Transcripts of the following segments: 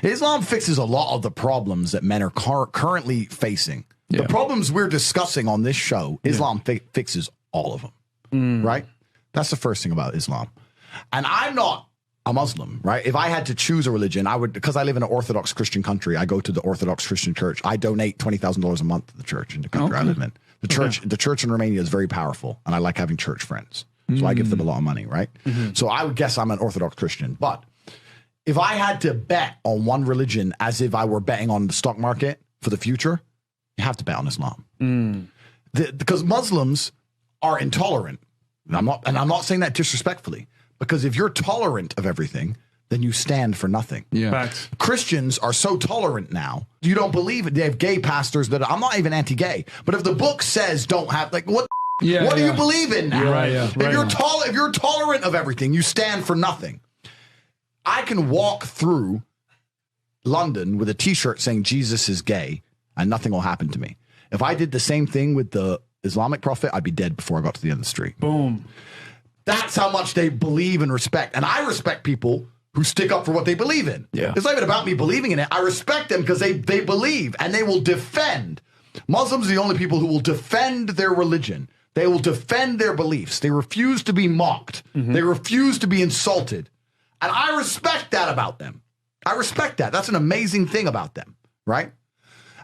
Islam fixes a lot of the problems that men are currently facing. Yeah. The problems we're discussing on this show, Islam fixes all of them, right? That's the first thing about Islam. And I'm not a Muslim, right? If I had to choose a religion, I would, because I live in an Orthodox Christian country, I go to the Orthodox Christian church. I donate $20,000 a month to the church in the country I live in. The church in Romania is very powerful, and I like having church friends. So I give them a lot of money, right? So I would guess I'm an Orthodox Christian. But if I had to bet on one religion as if I were betting on the stock market for the future, you have to bet on Islam. Because Muslims are intolerant. And I'm not saying that disrespectfully, because if you're tolerant of everything, then you stand for nothing. Yeah. Facts. Christians are so tolerant now. You don't believe it. They have gay pastors that I'm not even anti-gay, but if the book says don't have, like, what do you believe in now? If you're tolerant of everything, you stand for nothing. I can walk through London with a T-shirt saying Jesus is gay, and nothing will happen to me. If I did the same thing with the Islamic prophet, I'd be dead before I got to the end of the street. Boom. That's how much they believe and respect. And I respect people who stick up for what they believe in. Yeah. It's not even about me believing in it. I respect them because they believe and they will defend. Muslims are the only people who will defend their religion. They will defend their beliefs. They refuse to be mocked. They refuse to be insulted. And I respect that about them. I respect that. That's an amazing thing about them, right?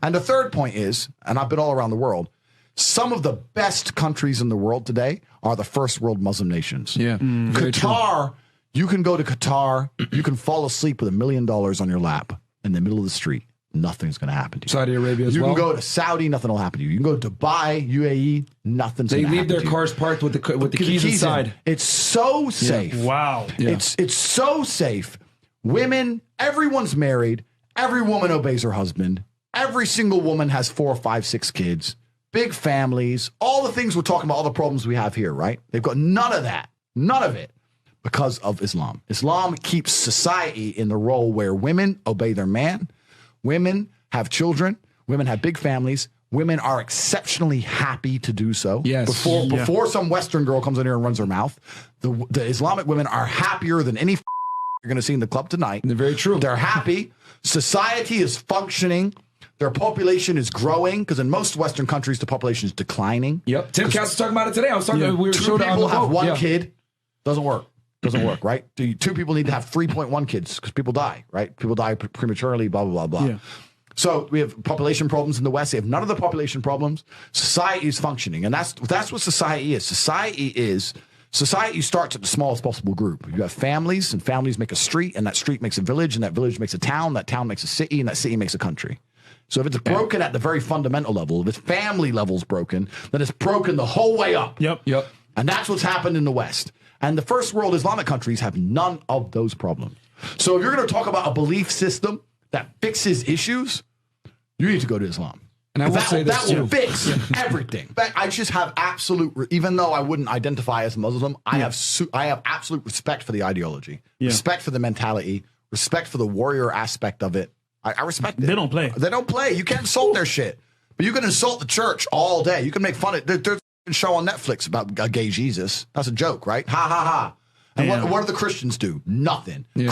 And the third point is, and I've been all around the world, some of the best countries in the world today are the first world Muslim nations. Yeah. Qatar, you can go to Qatar, you can fall asleep with $1 million on your lap in the middle of the street. Nothing's going to happen to you. Saudi Arabia as well. well. You can go to Saudi, nothing will happen to you. You can go to Dubai, UAE, nothing's going to happen to you. They leave their cars parked with the keys inside. It's so safe. Yeah. Wow. Yeah. It's so safe. Women, everyone's married. Every woman obeys her husband. Every single woman has 4, 5, 6 kids. Big families. All the things we're talking about, all the problems we have here, right? They've got none of that. None of it. Because of Islam. Islam keeps society in the role where women obey their man. Women have children. Women have big families. Women are exceptionally happy to do so. Yes. Before some Western girl comes in here and runs her mouth, the Islamic women are happier than any you're going to see in the club tonight. They're very true. They're happy. Society is functioning. Their population is growing because in most Western countries, the population is declining. Yep. Tim Cass was talking about it today. I was talking. We were 2 people have 1 Yeah. kid. Doesn't work. Doesn't work, right? 2 people need to have 3.1 kids because people die, right? People die prematurely, blah, blah, blah, blah. Yeah. So we have population problems in the West. They have none of the population problems. Society is functioning. And that's what society is. Society starts at the smallest possible group. You have families, and families make a street, and that street makes a village, and that village makes a town, that town makes a city, and that city makes a country. So if it's broken at the very fundamental level, if its family level's broken, then it's broken the whole way up. Yep. And that's what's happened in the West. And the first world Islamic countries have none of those problems. So if you're going to talk about a belief system that fixes issues, you need to go to Islam. And I will say this that will fix everything. In fact, I just have absolute, even though I wouldn't identify as Muslim, I have absolute respect for the ideology, respect for the mentality, respect for the warrior aspect of it. I respect it. They don't play. They don't play. You can't insult their shit. But you can insult the church all day. You can make fun of it. There's a show on Netflix about a gay Jesus. That's a joke, right? Ha, ha, ha. And what do the Christians do? Nothing. Yeah.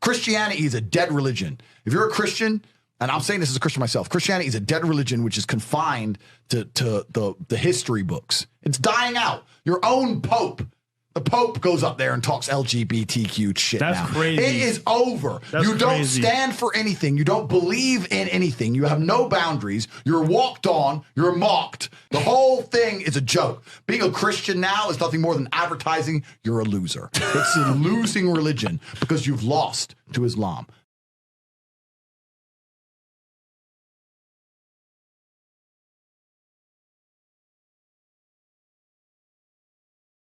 Christianity is a dead religion. If you're a Christian, and I'm saying this as a Christian myself, Christianity is a dead religion which is confined to the history books. It's dying out. Your own Pope. The Pope goes up there and talks LGBTQ shit. That's crazy. It is over. You don't stand for anything. You don't believe in anything. You have no boundaries. You're walked on. You're mocked. The whole thing is a joke. Being a Christian now is nothing more than advertising you're a loser. It's a losing religion because you've lost to Islam.